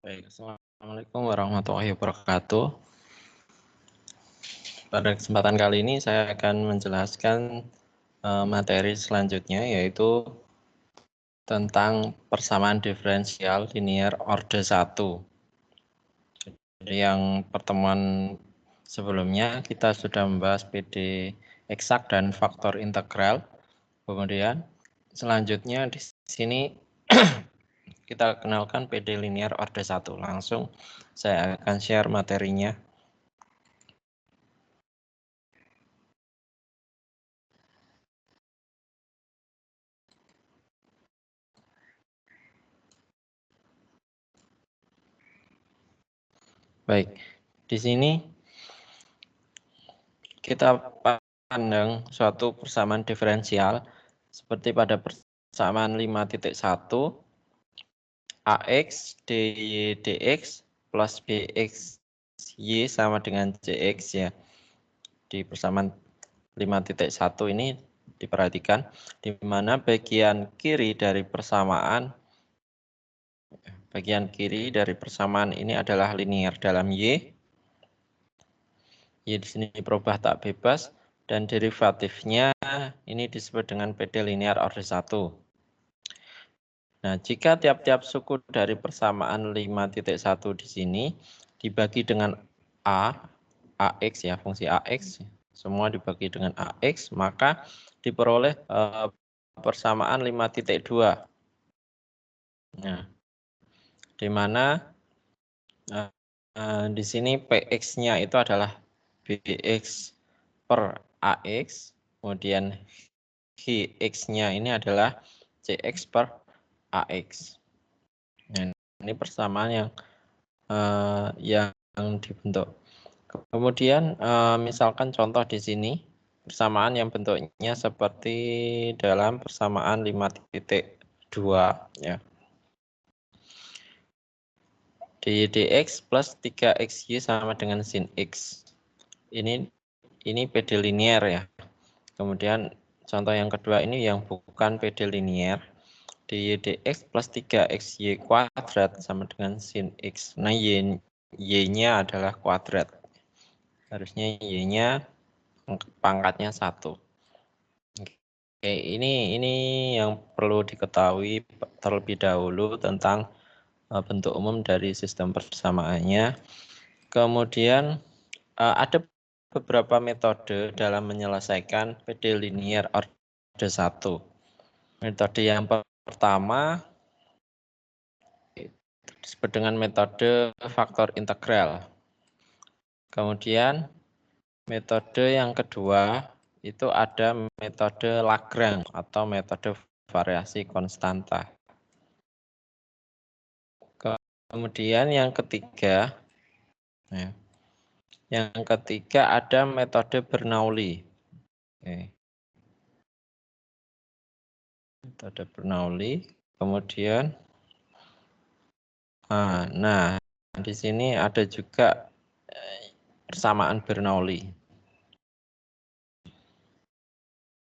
Baik, assalamualaikum warahmatullahi wabarakatuh. Pada kesempatan kali ini saya akan menjelaskan materi selanjutnya, yaitu tentang persamaan diferensial linear orde 1. Jadi yang pertemuan sebelumnya kita sudah membahas PD eksak dan faktor integral. Kemudian selanjutnya di sini kita kenalkan PD linear orde 1. Langsung saya akan share materinya. Baik, di sini kita pandang suatu persamaan diferensial seperti pada persamaan 5.1 AX dy dx plus bx y sama dengan cx ya. Di persamaan 5.1 ini diperhatikan di mana bagian kiri dari persamaan ini adalah linear dalam y. Y di sini berubah tak bebas dan derivatifnya ini disebut dengan PD linear orde 1. Nah, jika tiap-tiap suku dari persamaan 5.1 di sini dibagi dengan AX ya, fungsi AX, semua dibagi dengan AX, maka diperoleh persamaan 5.2. Nah, di mana di sini PX-nya itu adalah BX per AX, kemudian GX-nya ini adalah CX per AX. Nah, ini persamaan yang dibentuk. Kemudian misalkan contoh di sini persamaan yang bentuknya seperti dalam persamaan 5.2 ya. Dy dx plus 3xy sama dengan sin x. Ini PD linear ya. Kemudian contoh yang kedua ini yang bukan PD linear. Dy dx plus 3xy kuadrat sama dengan sin x. Nah, y-nya adalah kuadrat. Harusnya y-nya pangkatnya 1. Oke, ini yang perlu diketahui terlebih dahulu tentang bentuk umum dari sistem persamaannya. Kemudian ada beberapa metode dalam menyelesaikan PD linear orde 1. Metode yang pertama disebut dengan metode faktor integral. Kemudian metode yang kedua itu ada metode Lagrange atau metode variasi konstanta. Kemudian yang ketiga ada metode Bernoulli. Metode Bernoulli. Kemudian nah di sini ada juga persamaan Bernoulli.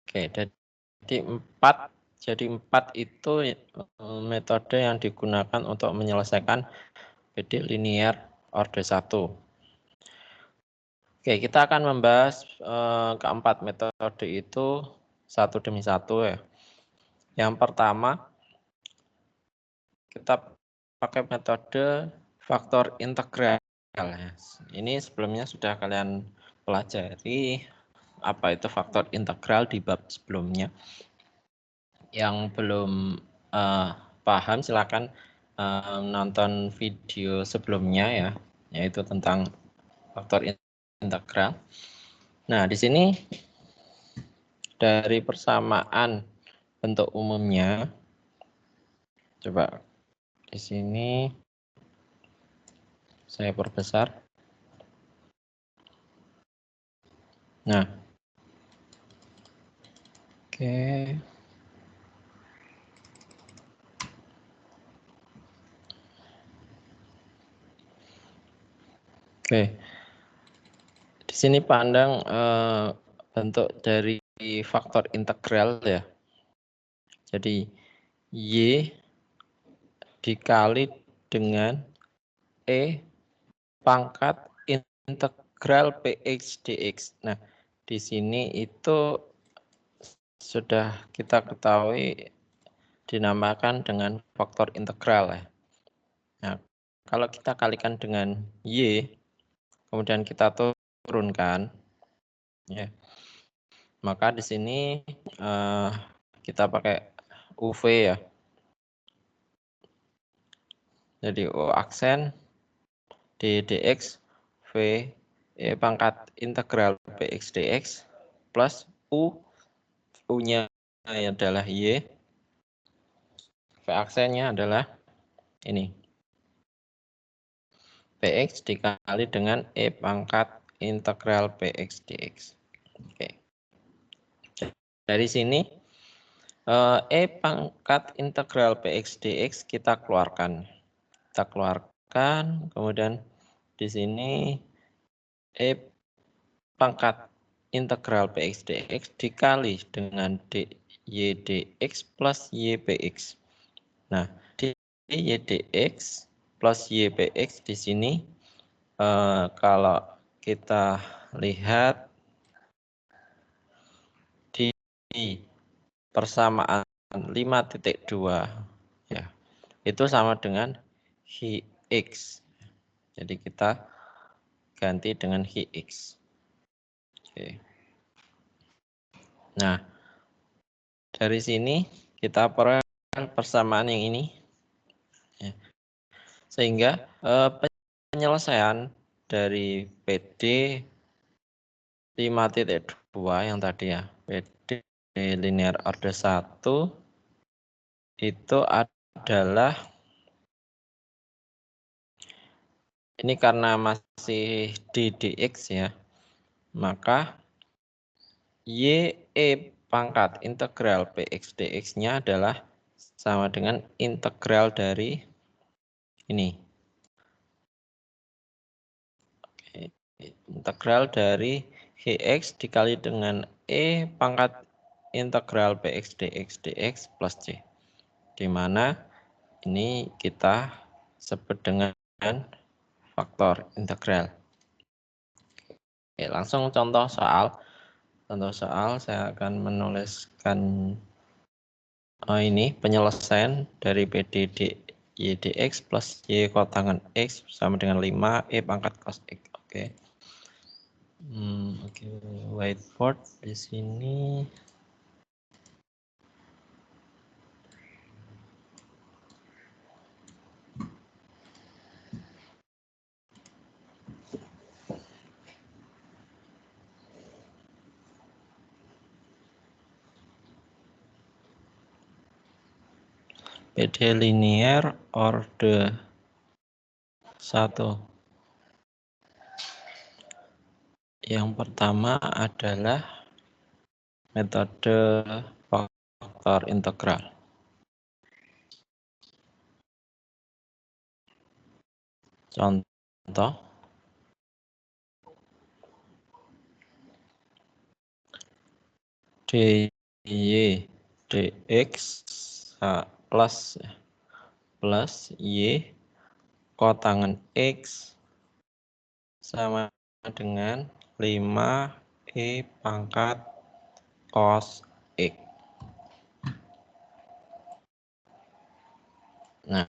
Oke, jadi empat itu metode yang digunakan untuk menyelesaikan PD linear orde 1. Oke, kita akan membahas keempat metode itu satu demi satu ya. Yang pertama, kita pakai metode faktor integral. Ini sebelumnya sudah kalian pelajari apa itu faktor integral di bab sebelumnya. Yang belum paham silakan nonton video sebelumnya ya, yaitu tentang faktor integral. Nah, di sini dari persamaan bentuk umumnya, coba di sini saya perbesar. Nah, oke. Di sini pandang bentuk dari faktor integral ya. Jadi Y dikali dengan E pangkat integral PX dx. Nah, di sini itu sudah kita ketahui dinamakan dengan faktor integral ya. Nah, kalau kita kalikan dengan Y, kemudian kita turunkan, ya, maka di sini kita pakai UV ya. Jadi U aksen D dx V pangkat integral PX dx plus U-nya adalah Y, V aksennya adalah ini PX dikali dengan E pangkat integral PX dx. Oke. Dari sini E pangkat integral PX dx kita keluarkan. Kita keluarkan, kemudian di sini E pangkat integral PX dx dikali dengan dy dx plus y px. Nah, dy dx plus y px di sini kalau kita lihat di persamaan 5.2 ya, itu sama dengan hi x. Jadi kita ganti dengan hi x. Oke. Nah, dari sini kita peroleh persamaan yang ini ya. Sehingga penyelesaian dari PD 5.2 yang tadi ya, PD linear order 1 itu adalah ini karena masih di dx ya, maka y pangkat integral px dx-nya adalah sama dengan integral dari ini. Oke. Integral dari gx dikali dengan e pangkat integral px dx plus c, di mana ini kita sebut dengan faktor integral. Oke, langsung contoh soal. Contoh soal saya akan menuliskan ini penyelesaian dari PD y dx plus y kotangan x sama dengan 5 e pangkat cos x. Oke. Oke, whiteboard di sini. PD linear order 1. Yang pertama adalah metode faktor integral. Contoh dy dx plus y kotangan x sama dengan 5 e pangkat cos x. Nah,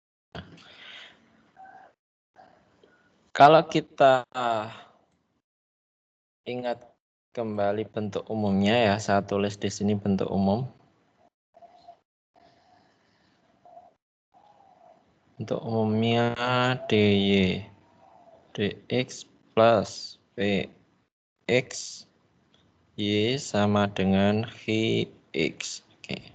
kalau kita ingat kembali bentuk umumnya ya, saya tulis di sini bentuk umum. Bentuk umumnya dy dx plus px y sama dengan hi x. Oke.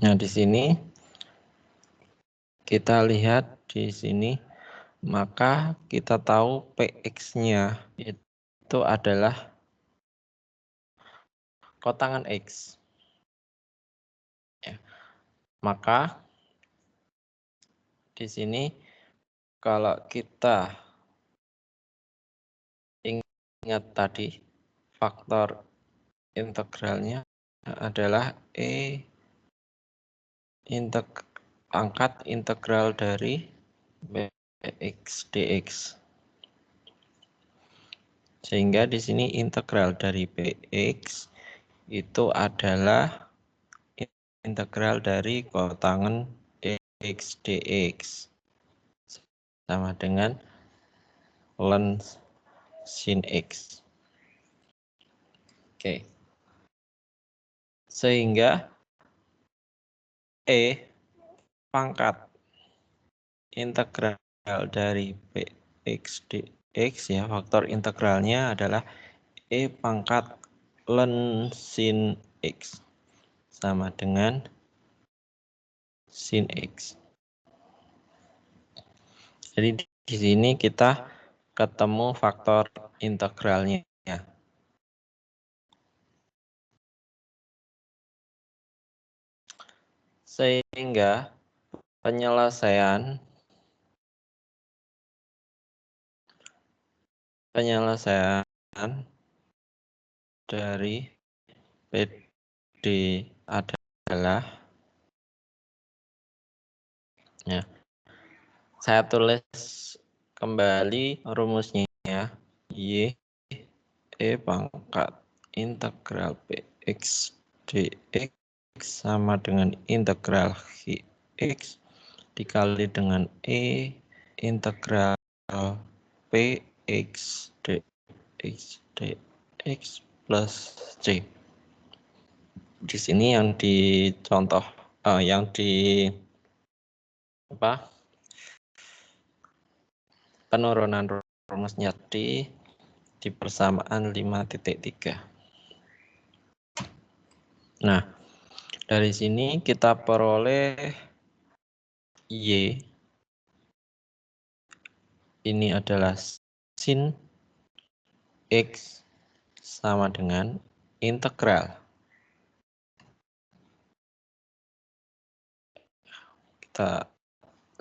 Nah, di sini kita lihat di sini, maka kita tahu px-nya itu adalah kotangan x. Ya. Maka di sini kalau kita ingat tadi faktor integralnya adalah e angkat integral dari Px dx. Sehingga di sini integral dari Px itu adalah integral dari kotangen X dx sama dengan ln sin X. Oke. Sehingga pangkat integral dari Px dx ya, faktor integralnya adalah pangkat ln sin X sama dengan sin X. Jadi di sini kita ketemu faktor integralnya. Sehingga penyelesaian dari PD adalah, ya, saya tulis kembali rumusnya, Y pangkat integral Px dx sama dengan integral X dikali dengan integral Px dx plus C. Di sini yang dicontoh, yang di penurunan rumusnya di persamaan 5.3. Nah, dari sini kita peroleh Y ini adalah sin X sama dengan integral. Kita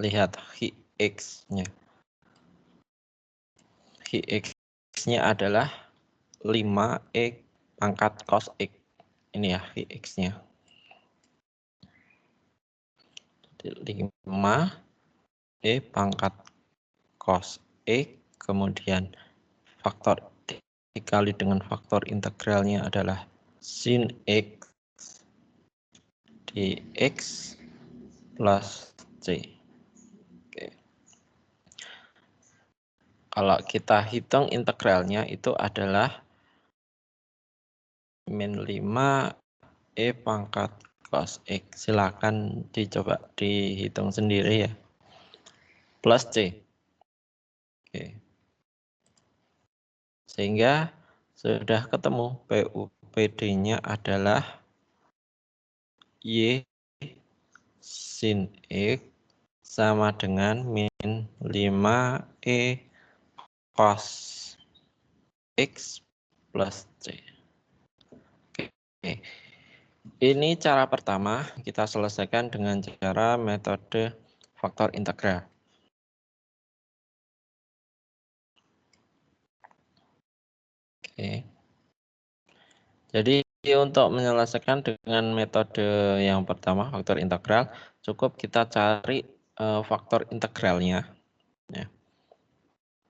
lihat X-nya. X-nya adalah 5E pangkat cos X. Ini ya X-nya. 5E pangkat cos X, kemudian faktor dikali dengan faktor integralnya adalah sin X dx plus C. Oke. Kalau kita hitung integralnya itu adalah min 5E pangkat cos X. Silakan dicoba dihitung sendiri ya. Plus C. Oke. Sehingga sudah ketemu PD-nya adalah Y sin X sama dengan min 5E cos X plus C. Oke. Ini cara pertama, kita selesaikan dengan cara metode faktor integral. Oke. Jadi untuk menyelesaikan dengan metode yang pertama, faktor integral, cukup kita cari faktor integralnya. Ya.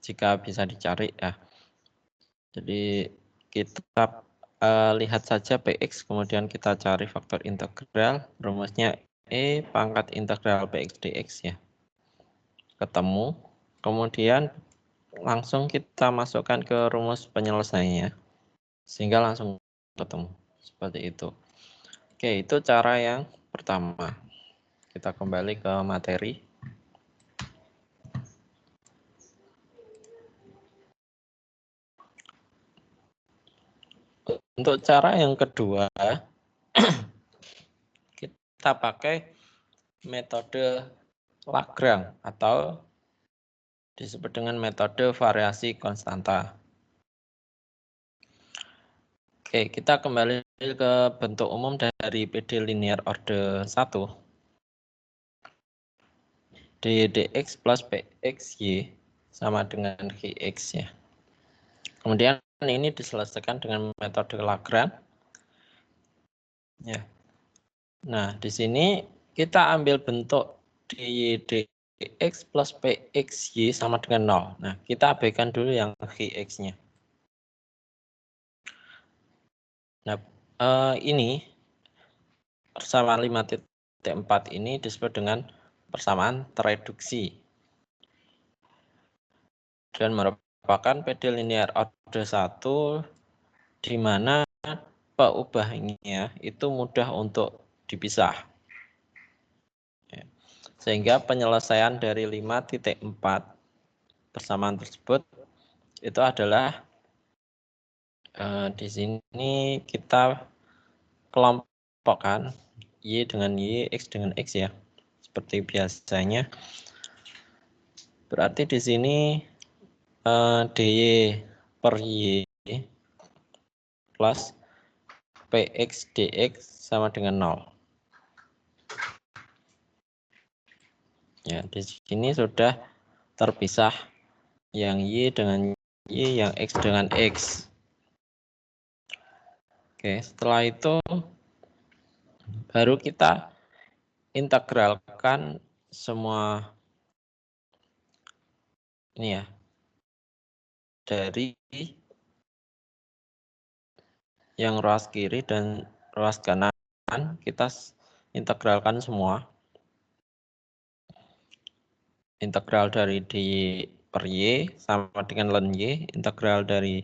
Jika bisa dicari ya. Jadi kita lihat saja Px, kemudian kita cari faktor integral, rumusnya pangkat integral Px dx ya. Ketemu, kemudian langsung kita masukkan ke rumus penyelesaiannya, sehingga langsung ketemu, seperti itu. Oke, itu cara yang pertama. Kita kembali ke materi. Untuk cara yang kedua, kita pakai metode Lagrange atau disebut dengan metode variasi konstanta. Oke, kita kembali ke bentuk umum dari PD linear order 1. dx plus pxy sama dengan gx ya. Kemudian ini diselesaikan dengan metode Lagrange. Ya. Nah, di sini kita ambil bentuk dx plus pxy sama dengan 0. Nah, kita abaikan dulu yang x-nya. Nah, ini persamaan 5.4 ini disebut dengan persamaan tereduksi dan merupakan PD linear order 1 di mana peubahnya itu mudah untuk dipisah. Sehingga penyelesaian dari 5.4 persamaan tersebut itu adalah di sini kita kelompokkan Y dengan Y, X dengan X ya. Seperti biasanya. Berarti di sini dy per Y plus px dx sama dengan 0. Ya, di sini sudah terpisah yang Y dengan Y, yang X dengan X. Oke, setelah itu baru kita integralkan semua ini ya, dari yang ruas kiri dan ruas kanan kita integralkan semua. Integral dari dy per y sama dengan ln y, integral dari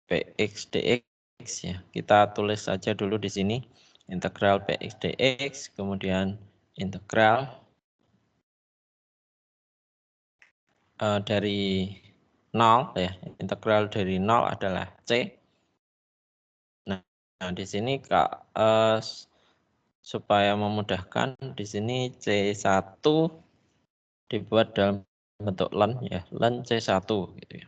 px dx ya. Kita tulis saja dulu di sini integral px dx, kemudian integral dari 0 ya. Integral dari 0 adalah c. Nah, di sini supaya memudahkan di sini C1 dibuat dalam bentuk ln ya, ln C1 gitu ya.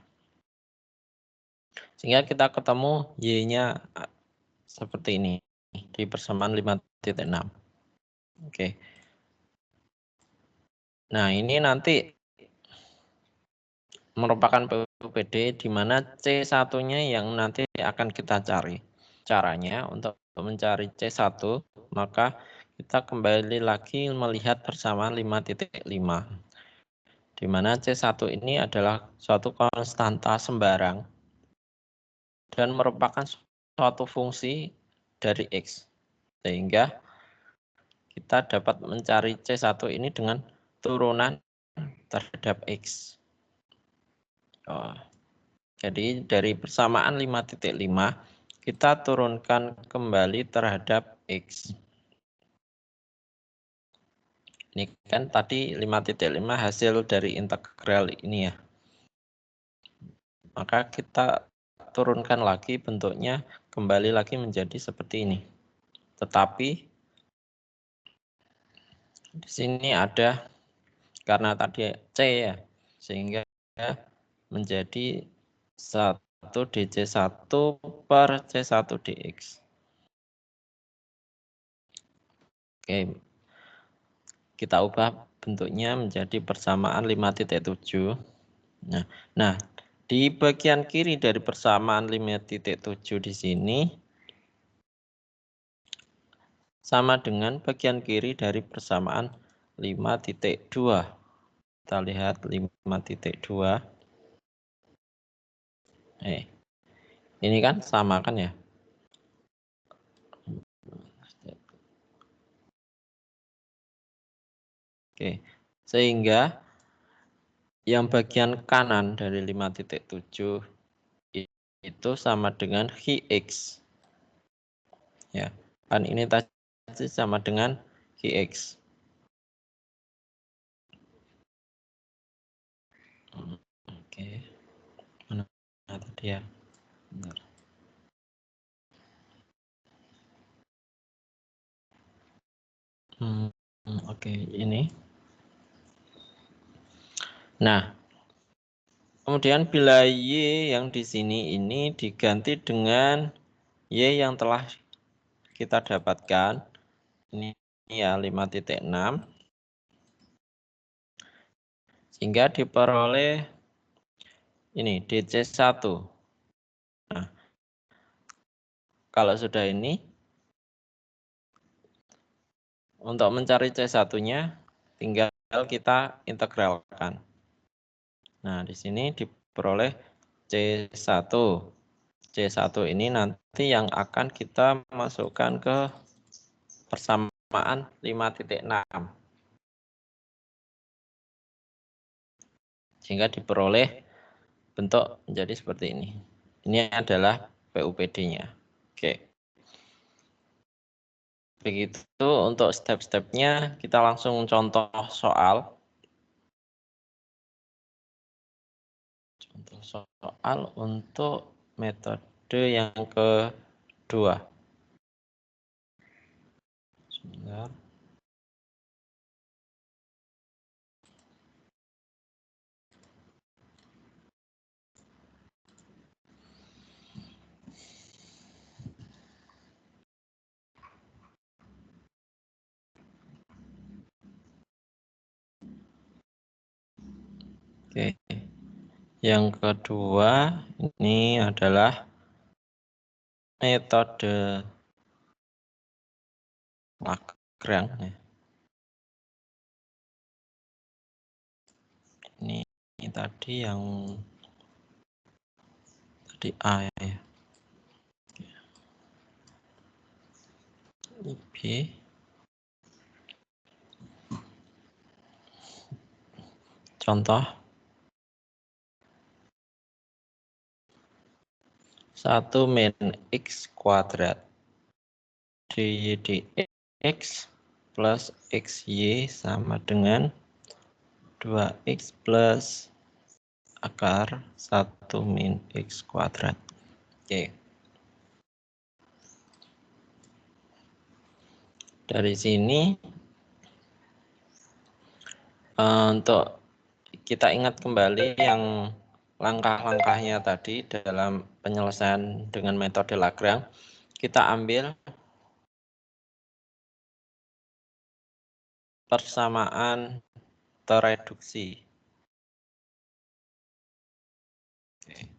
Sehingga kita ketemu Y-nya seperti ini di persamaan 5.6. Oke. Nah, ini nanti merupakan PUPD di mana C1-nya yang nanti akan kita cari. Caranya untuk mencari C1, maka kita kembali lagi melihat persamaan 5.5. Di mana C1 ini adalah suatu konstanta sembarang dan merupakan suatu fungsi dari X. Sehingga kita dapat mencari C1 ini dengan turunan terhadap X. Jadi dari persamaan 5.5 kita turunkan kembali terhadap X. Ini kan tadi 5.5 hasil dari integral ini ya. Maka kita turunkan lagi bentuknya kembali lagi menjadi seperti ini. Tetapi di sini ada karena tadi C ya, sehingga menjadi 1 dc1 per c1 dx. Oke. Kita ubah bentuknya menjadi persamaan 5.7. Nah, di bagian kiri dari persamaan 5.7 di sini sama dengan bagian kiri dari persamaan 5.2. Kita lihat 5.2. Ini kan sama kan ya? Oke, sehingga yang bagian kanan dari 5.7 itu sama dengan X. Ya, kan ini tadi sama dengan X. Oke, mana tadi ya? Bentar. Oke, ini. Nah, kemudian bila Y yang di sini ini diganti dengan Y yang telah kita dapatkan. Ini ya 5.6. Sehingga diperoleh ini DC1. Nah, kalau sudah ini Untuk mencari C1-nya tinggal kita integralkan. Nah, di sini diperoleh C1. C1 ini nanti yang akan kita masukkan ke persamaan 5.6. Sehingga diperoleh bentuk menjadi seperti ini. Ini adalah PUPD-nya. Oke. Begitu untuk step-stepnya, kita langsung contoh soal. Contoh soal untuk metode yang kedua. Sebentar. Oke. Yang kedua ini adalah metode Lagrange. Ini tadi yang tadi A ya. Ini B. Contoh 1 min X kuadrat dy dx plus xy sama dengan 2x plus akar 1 min X kuadrat. Oke. Dari sini untuk kita ingat kembali yang langkah-langkahnya tadi dalam penyelesaian dengan metode Lagrange, kita ambil persamaan tereduksi. Oke.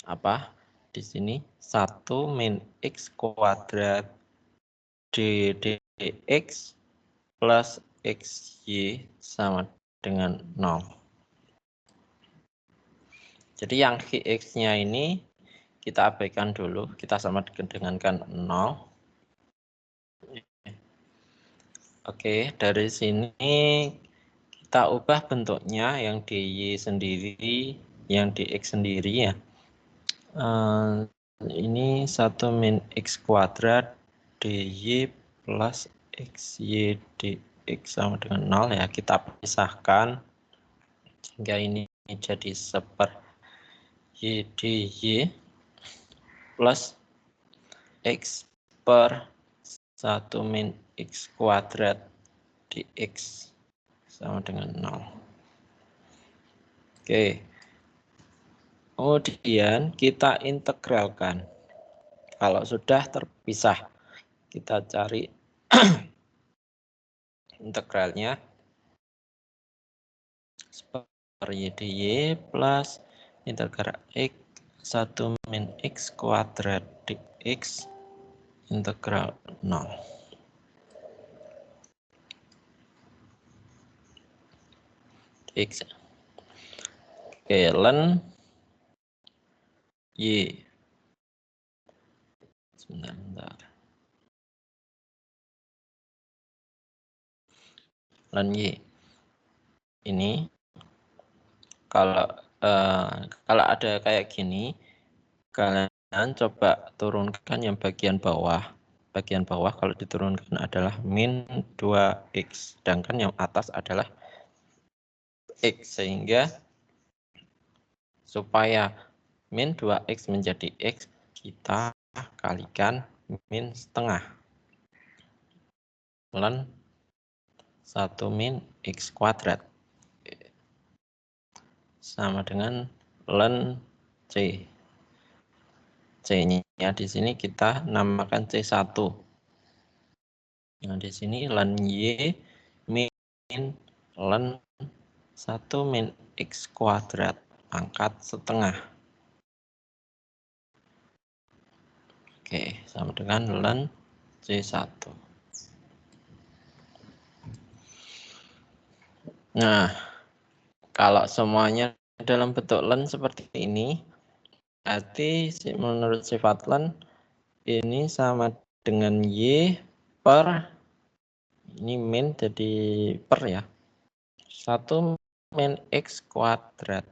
Apa? Di sini 1 min X kuadrat dy dx plus xy sama dengan 0. Jadi yang X-nya ini kita abaikan dulu, kita sama dengankan 0. Oke, dari sini kita ubah bentuknya yang dy sendiri, yang dx sendiri ya. Ini 1 min X kuadrat dy plus xy dx sama dengan 0 ya. Kita pisahkan sehingga ini jadi seper y dy plus x per 1 min X kuadrat dx sama dengan 0. Oke. Kemudian kita integralkan. Kalau sudah terpisah, kita cari integralnya. Per y dy plus integral x 1 min X kuadrat dx integral 0. X. Oke, ln y. Sebentar. Ln y. Ini kalau ada kayak gini, kalian coba turunkan yang bagian bawah. Bagian bawah kalau diturunkan adalah min 2x, sedangkan yang atas adalah x, sehingga supaya min 2x menjadi x, kita kalikan min setengah ln 1 min X kuadrat sama dengan ln C. C-nya di sini kita namakan C1. Nah, di sini ln Y min ln 1 min X kuadrat pangkat setengah. Oke, sama dengan ln C1. Nah, kalau semuanya dalam bentuk len seperti ini, berarti menurut sifat len ini sama dengan Y per, ini min jadi per ya, 1 min X kuadrat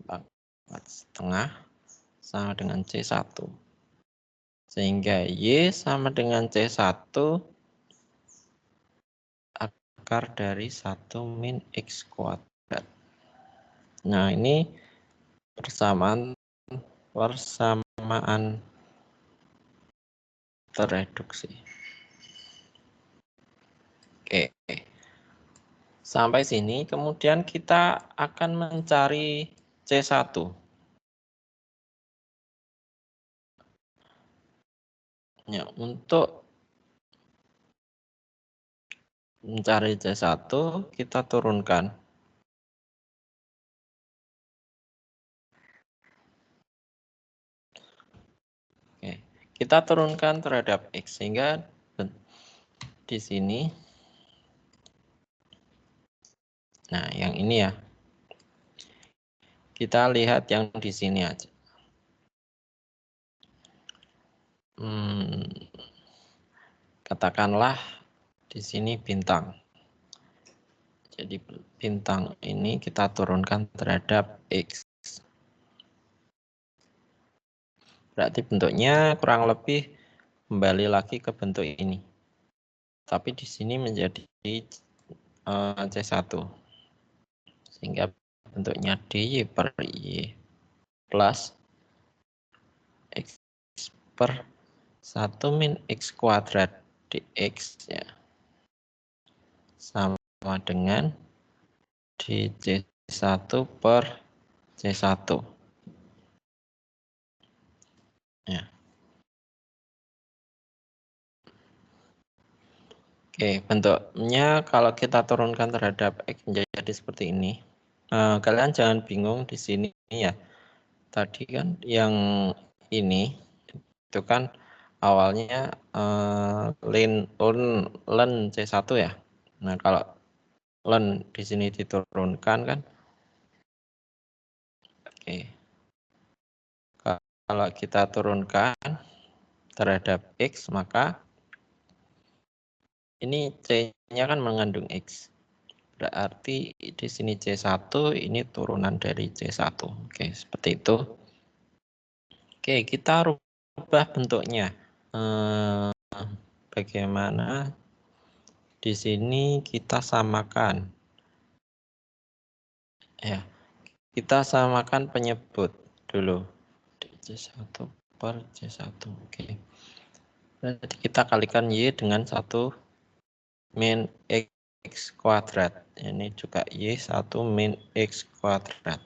4,5 sama dengan C1. Sehingga Y sama dengan C1 akar dari 1 min X kuadrat. Nah, ini persamaan terreduksi. Oke. Sampai sini, kemudian kita akan mencari C1. Ya, untuk mencari C1, kita turunkan. Oke. Kita turunkan terhadap X, sehingga di sini, nah yang ini ya, kita lihat yang di sini aja. Katakanlah di sini bintang. Jadi bintang ini kita turunkan terhadap X. Berarti bentuknya kurang lebih kembali lagi ke bentuk ini. Tapi di sini menjadi C1. Sehingga bentuknya DY per Y plus X per 1 min X kuadrat dx ya, sama dengan dC1 per C1 ya. Oke, bentuknya kalau kita turunkan terhadap X menjadi seperti ini. Kalian jangan bingung di sini ya. Tadi kan yang ini itu kan awalnya len C1 ya. Nah, kalau len di sini diturunkan kan, oke. Kalau kita turunkan terhadap X, maka ini C-nya kan mengandung X. Berarti di sini C1, ini turunan dari C1. Oke, seperti itu. Oke, kita rubah bentuknya. Bagaimana? Di sini kita samakan. Ya, kita samakan penyebut dulu. C1 per C1. Oke. Berarti kita kalikan Y dengan 1 min X kuadrat. Ini juga Y1 min X kuadrat.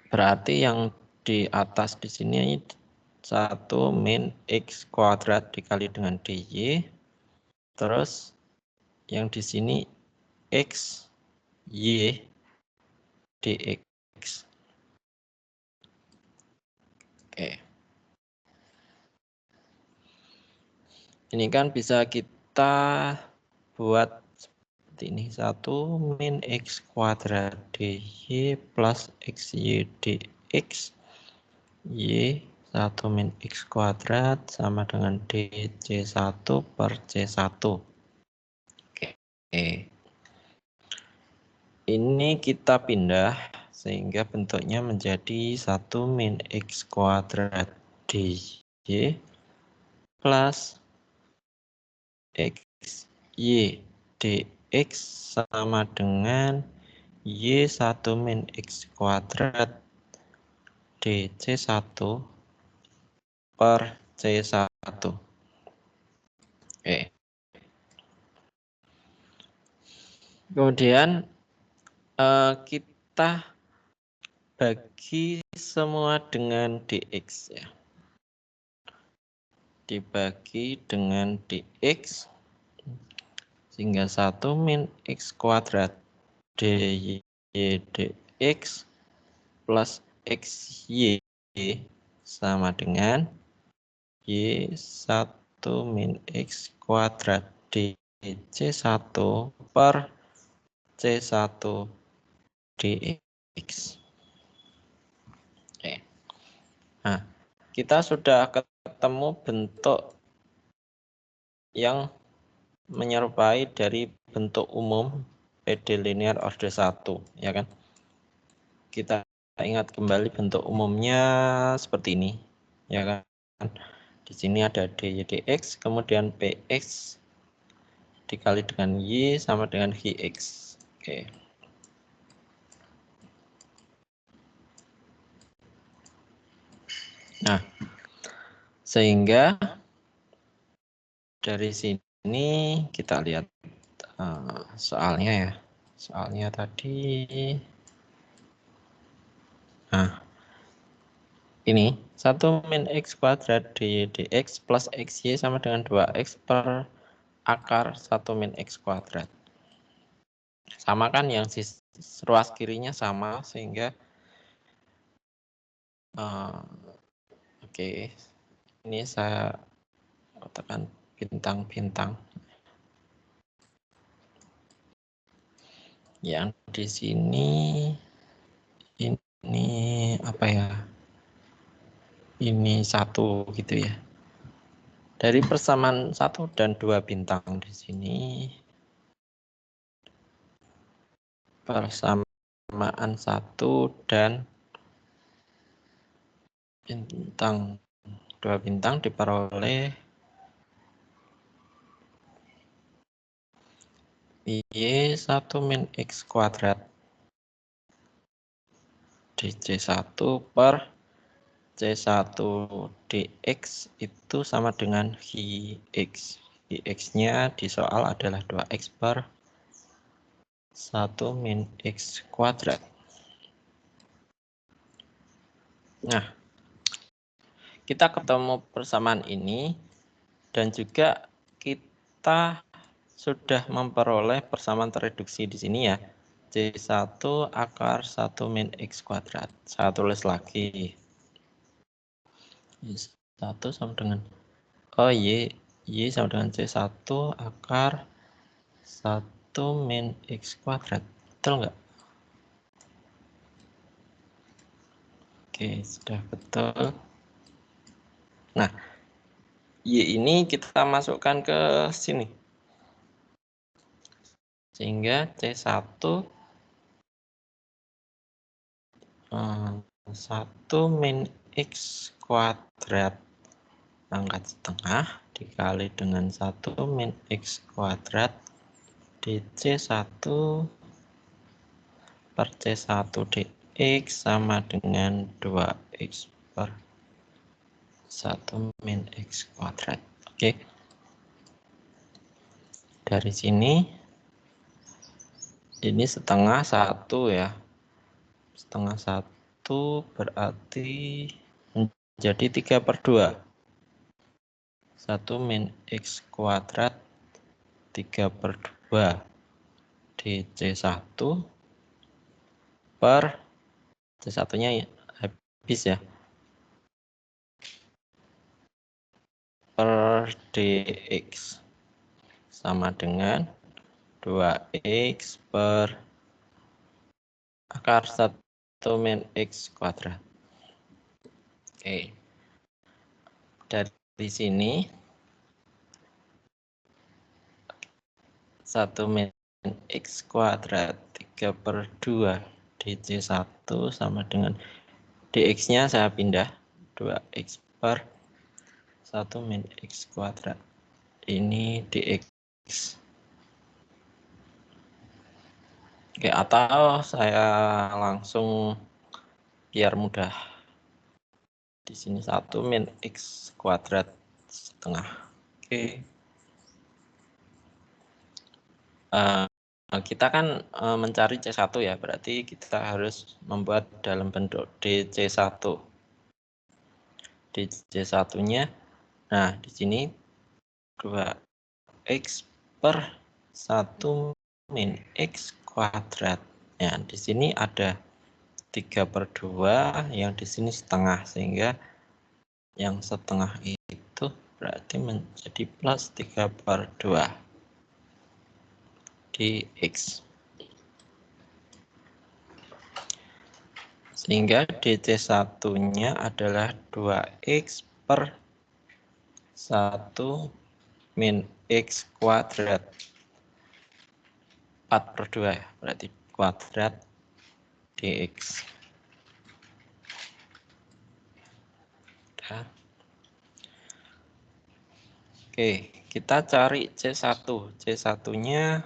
Berarti yang di atas di sini 1 min X kuadrat dikali dengan DY. Terus yang di sini X, Y, dx. Oke. Ini kan bisa kita buat seperti ini. 1 min X kuadrat DY plus XY dx. Y 1 min X kuadrat sama dengan dC1 per C1. Oke. Ini kita pindah sehingga bentuknya menjadi 1 min X kuadrat DY plus XY dx sama dengan Y1 min X kuadrat dC1 per C1. Oke. Kemudian kita bagi semua dengan dx ya. Dibagi dengan dx sehingga 1 min X kuadrat DY dx plus XY sama dengan Y1 min X kuadrat DC1 per C1 dx. Oke. Nah, kita sudah ketemu bentuk yang menyerupai dari bentuk umum PD linear order 1, ya kan? Kita ingat kembali bentuk umumnya seperti ini, ya kan? Di sini ada dy dx, kemudian px dikali dengan y sama dengan vx. Oke. Nah, sehingga dari sini kita lihat soalnya ya. Soalnya tadi, nah ini 1 min X kuadrat dy dx plus xy sama dengan 2x per akar 1 min X kuadrat. Sama kan, yang ruas kirinya sama, sehingga oke, ini saya tekan bintang-bintang. Yang di sini ini apa ya? Ini 1 gitu ya. Dari persamaan 1 dan 2 bintang di sini, persamaan 1 dan bintang 2 bintang diperoleh Y1 min X kuadrat DC1 per C1 dx itu sama dengan Vx. Vx-nya di soal adalah 2x per 1 min X kuadrat. Nah, kita ketemu persamaan ini, dan juga kita sudah memperoleh persamaan tereduksi di sini ya. C1 akar 1 min X kuadrat. Saya tulis lagi. Y1 sama dengan, Y sama dengan C1 akar 1 min X kuadrat. Betul nggak? Oke, sudah betul. Nah, Y ini kita masukkan ke sini. Sehingga C1 1 min X kuadrat pangkat setengah dikali dengan 1 min X kuadrat DC1 per C1 dx sama dengan 2x per 1 min X kuadrat. Oke. Dari sini ini setengah 1 ya. Setengah 1 berarti menjadi 3/2. 1 min X kuadrat 3/2 DC1 per C1-nya habis ya, per dx sama dengan 2x per akar 1 min X kuadrat. Oke. Dari sini 1 min X kuadrat 3/2 DC1 sama dengan dx-nya saya pindah 2x per 1 min X kuadrat. Ini dx. Oke, atau saya langsung biar mudah. Di sini 1 min X kuadrat setengah. Oke. Kita kan mencari C1 ya, berarti kita harus membuat dalam bentuk DC1. DC1-nya, nah di sini 2x per 1 min X kuadrat. Ya, di sini ada 3/2, yang di sini setengah, sehingga Yang setengah itu berarti menjadi plus 3/2 dx. Sehingga DC1-nya adalah 2x per 1 min x kuadrat. 4/2 ya, berarti kuadrat dx. Nah. Oke, kita cari C1. C1-nya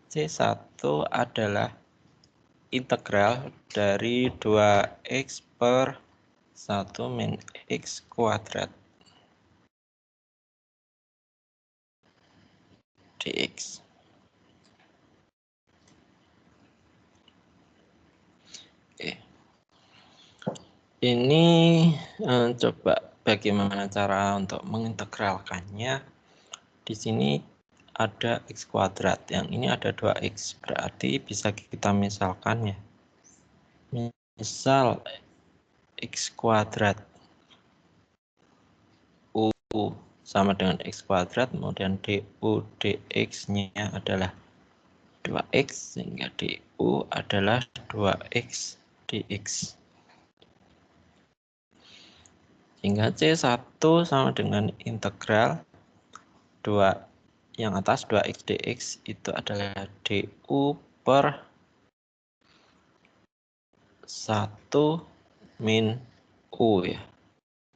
C1 adalah integral dari 2x per 1 min x kuadrat dx. Oke. Ini coba bagaimana cara untuk mengintegralkannya. Di sini ada x kuadrat, yang ini ada 2x, berarti bisa kita misalkan ya. Misal x kuadrat u sama dengan x kuadrat, kemudian du dx-nya adalah 2x, sehingga du adalah 2x dx. Sehingga C1 sama dengan integral 2 yang atas 2x dx itu adalah du per 1 min u ya.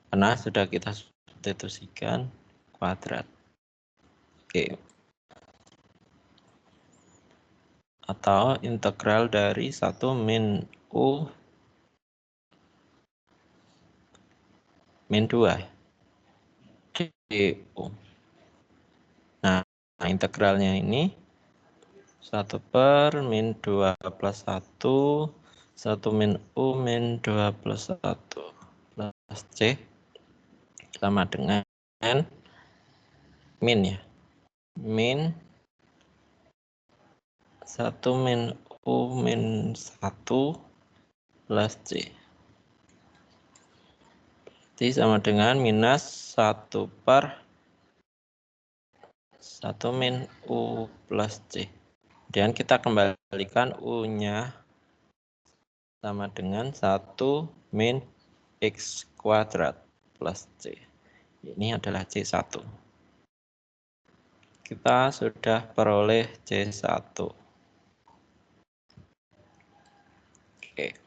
Karena sudah kita substitusikan kuadrat. Oke. Atau integral dari 1 min u min 2 du. Nah, integralnya ini 1 per min 2 plus 1, 1 min u min 2 plus 1 plus c sama dengan min ya. Min 1 min u min 1 plus c. Jadi sama dengan minus 1 per 1 min u plus c. Kemudian kita kembalikan u-nya sama dengan 1 min x kuadrat plus c. Ini adalah C1. Kita sudah peroleh C1. Oke.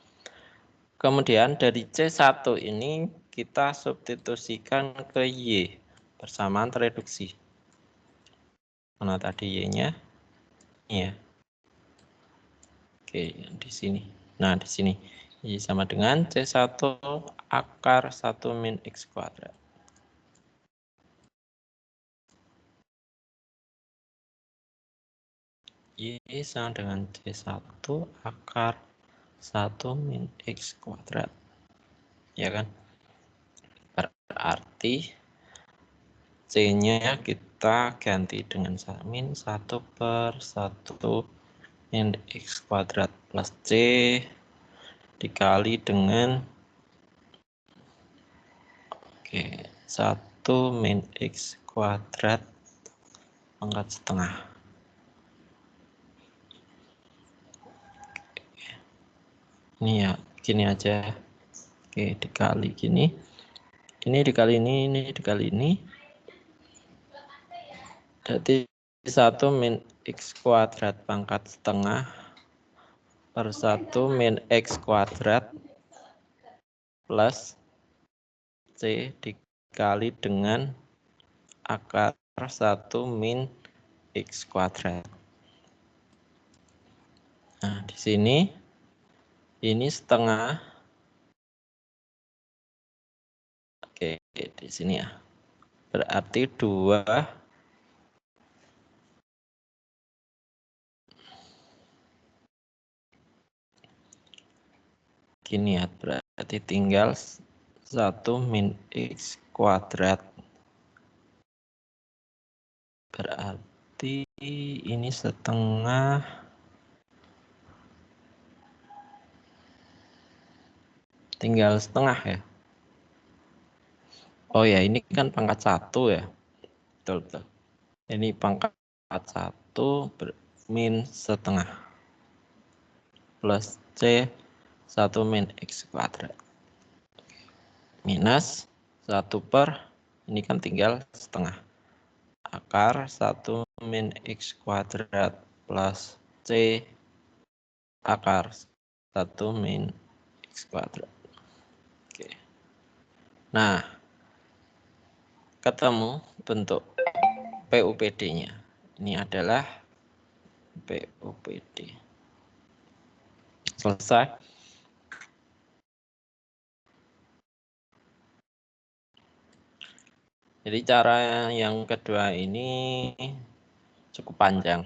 Kemudian dari C1 ini kita substitusikan ke Y. Persamaan reduksi. Mana tadi Y-nya? Ya. Oke, di sini. Nah, di sini Y sama dengan C1 akar 1 min X kuadrat. Y sama dengan C1 akar 1 min X kuadrat. Ya kan? Berarti C-nya kita ganti dengan min 1 per 1 min X kuadrat plus C dikali dengan 1 min X kuadrat pangkat setengah. Ini ya, gini aja. Oke, dikali gini. Ini dikali ini dikali ini. Jadi 1 min X kuadrat pangkat setengah per 1 min X kuadrat plus C dikali dengan akar 1 min X kuadrat. Nah, di sini ini setengah. Oke, di sini ya. Berarti 2 gini ya, berarti tinggal 1 min X kuadrat. Berarti ini setengah tinggal setengah ya. Oh ya, ini kan pangkat 1 ya. Betul, betul. Ini pangkat 1 min setengah plus C 1 min X kuadrat minus 1 per, ini kan tinggal setengah, akar 1 min X kuadrat plus C akar 1 min X kuadrat. Oke. Nah, ketemu bentuk PUPD-nya. Ini adalah PUPD. Selesai. Jadi cara yang kedua ini cukup panjang.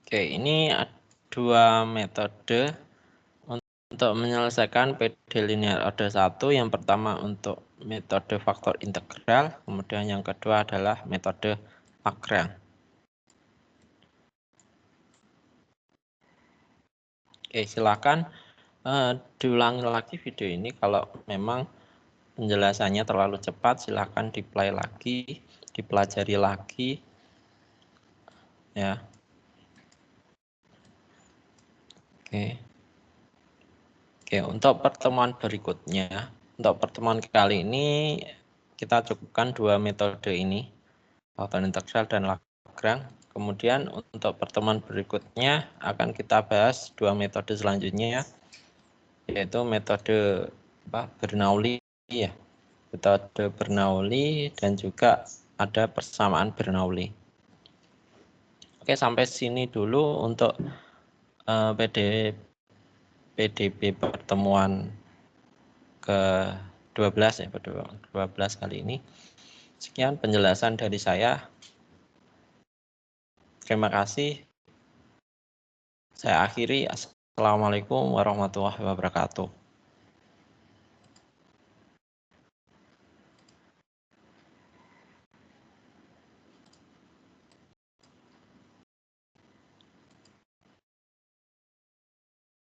Oke, ini dua metode untuk menyelesaikan PD linear order 1. Yang pertama untuk metode faktor integral, kemudian yang kedua adalah metode Lagrange. Oke, silakan diulangi lagi video ini. Kalau memang penjelasannya terlalu cepat, silakan di-play lagi, dipelajari lagi. Ya. Oke, untuk pertemuan berikutnya, untuk pertemuan kali ini kita cukupkan dua metode ini, faktor integral dan Lagrange. Kemudian untuk pertemuan berikutnya akan kita bahas dua metode selanjutnya, yaitu metode Bernoulli ya, metode Bernoulli dan juga ada persamaan Bernoulli. Oke, sampai sini dulu untuk PDB pertemuan ke-12 ya, 12 kali ini. Sekian penjelasan dari saya. Terima kasih. Saya akhiri. Assalamualaikum warahmatullahi wabarakatuh.